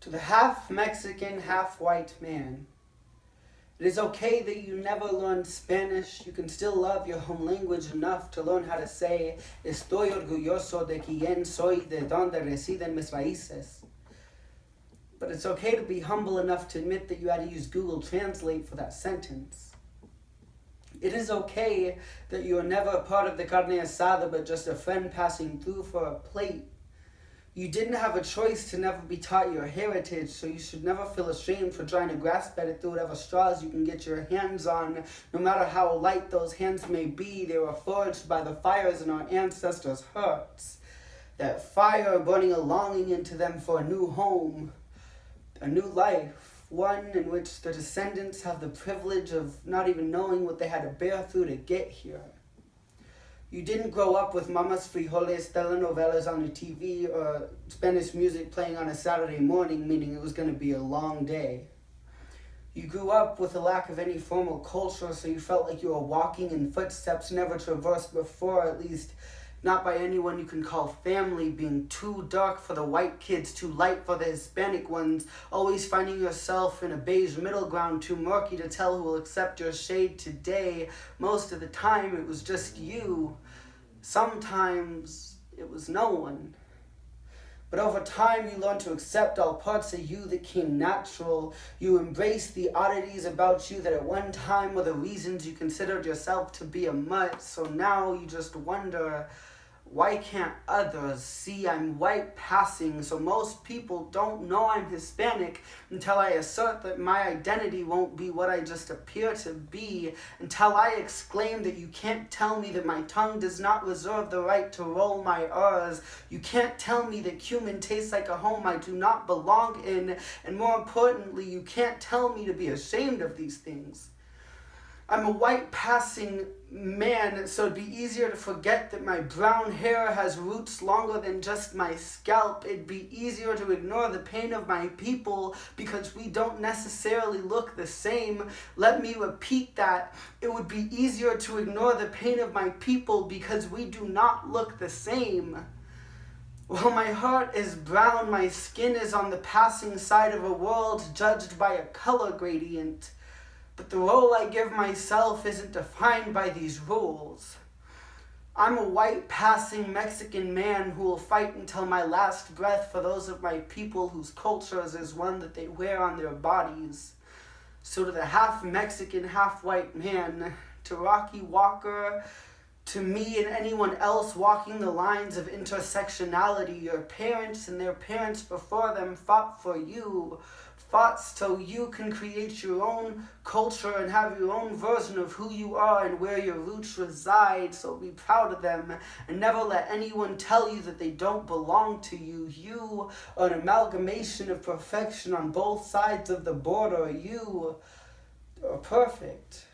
To the half Mexican, half white man, it is okay that you never learned Spanish. You can still love your home language enough to learn how to say, Estoy orgulloso de quien soy, de donde residen mis raíces. But it's okay to be humble enough to admit that you had to use Google Translate for that sentence. It is okay that you are never a part of the carne asada, but just a friend passing through for a plate. You didn't have a choice to never be taught your heritage, so you should never feel ashamed for trying to grasp at it through whatever straws you can get your hands on. No matter how light those hands may be, they were forged by the fires in our ancestors' hearts. That fire burning a longing into them for a new home, a new life, one in which the descendants have the privilege of not even knowing what they had to bear through to get here. You didn't grow up with Mamas Frijoles telenovelas on the TV or Spanish music playing on a Saturday morning, meaning it was going to be a long day. You grew up with a lack of any formal culture, so you felt like you were walking in footsteps never traversed before, at least not by anyone you can call family, being too dark for the white kids, too light for the Hispanic ones, always finding yourself in a beige middle ground, too murky to tell who will accept your shade today. Most of the time it was just you. Sometimes it was no one. But over time you learned to accept all parts of you that came natural. You embraced the oddities about you that at one time were the reasons you considered yourself to be a mutt. So now you just wonder, why can't others see I'm white passing, so most people don't know I'm Hispanic until I assert that my identity won't be what I just appear to be, until I exclaim that you can't tell me that my tongue does not reserve the right to roll my R's. You can't tell me that cumin tastes like a home I do not belong in, and more importantly, you can't tell me to be ashamed of these things. I'm a white passing man, so it'd be easier to forget that my brown hair has roots longer than just my scalp. It'd be easier to ignore the pain of my people because we don't necessarily look the same. Let me repeat that. It would be easier to ignore the pain of my people because we do not look the same. While my heart is brown, my skin is on the passing side of a world judged by a color gradient. But the role I give myself isn't defined by these rules. I'm a white passing Mexican man who will fight until my last breath for those of my people whose cultures is one that they wear on their bodies. So to the half Mexican, half white man, to Rocky Walker, to me and anyone else walking the lines of intersectionality, your parents and their parents before them fought for you, fought so you can create your own culture and have your own version of who you are and where your roots reside, so be proud of them and never let anyone tell you that they don't belong to you. You are an amalgamation of perfection on both sides of the border. You are perfect.